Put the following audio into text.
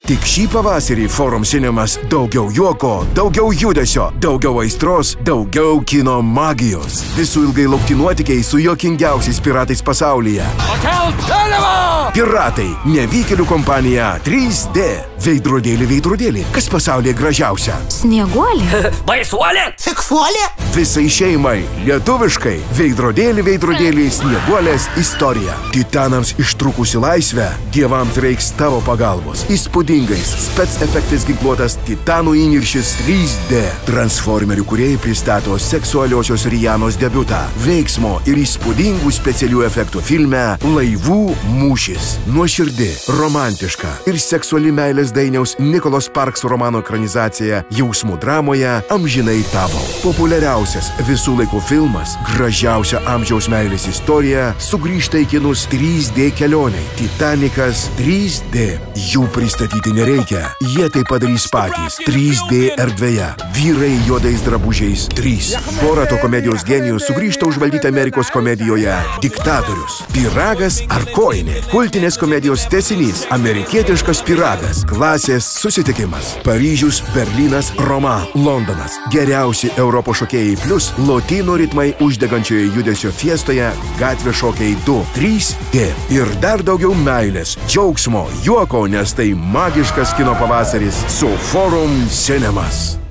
Tik šį pavasarį Forum Cinemas daugiau juoko, daugiau judesio, daugiau aistros, daugiau kino magijos. Visų ilgai laukti nuotykiai su juokingiausiais piratais pasaulyje. Pakelt vėliavą! Piratai, nevykėlių kompanija 3D. Veidrodėlį, veidrodėlį, kas pasaulyje gražiausia? Snieguolė. Baisuolė? Seksuolė? Visai šeimai, lietuviškai, veidrodėlį, veidrodėlį, snieguolės istorija. Titanams ištrūkusi laisvę, dievams reiks tavo pagalbos. Įspūdingais, spec efektais ginkluotas Titanų įniršis 3D. Transformerių kūrėjai pristato seksualiosios Rijanos debiutą. Veiksmo ir įspūdingų specialių efektų filme Laivų mūšis. Nuoširdi, romantiška ir seksuali meilės dainiaus Nikolos Sparks romano ekranizacija jausmų dramoje Amžinai tavo. Populiariausias visų laikų filmas, gražiausia amžiaus meilės istorija sugrįžta į kinus 3D kelioniai. Titanikas 3D. Jų pristatyti nereikia. Jie tai padarys patys. 3D erdvėje. Vyrai juodais drabužiais 3. Borato komedijos genijus sugrįžta užvaldyti Amerikos komedijoje Diktatorius. Pyragas ar kojinė. Kultinės komedijos tęsinys. Amerikietiškas pyragas. Klasės susitikimas. Paryžius, Berlynas, Roma, Londonas. Geriausi Europos šokėjai plus lotynų ritmai uždegančioje judesio fiestoje Gatvės šokiai 2. 3D. Ir dar daugiau meilės, džiaugsmo, juoko, nes tai magiškas kino pavasaris su Forum Cinemas.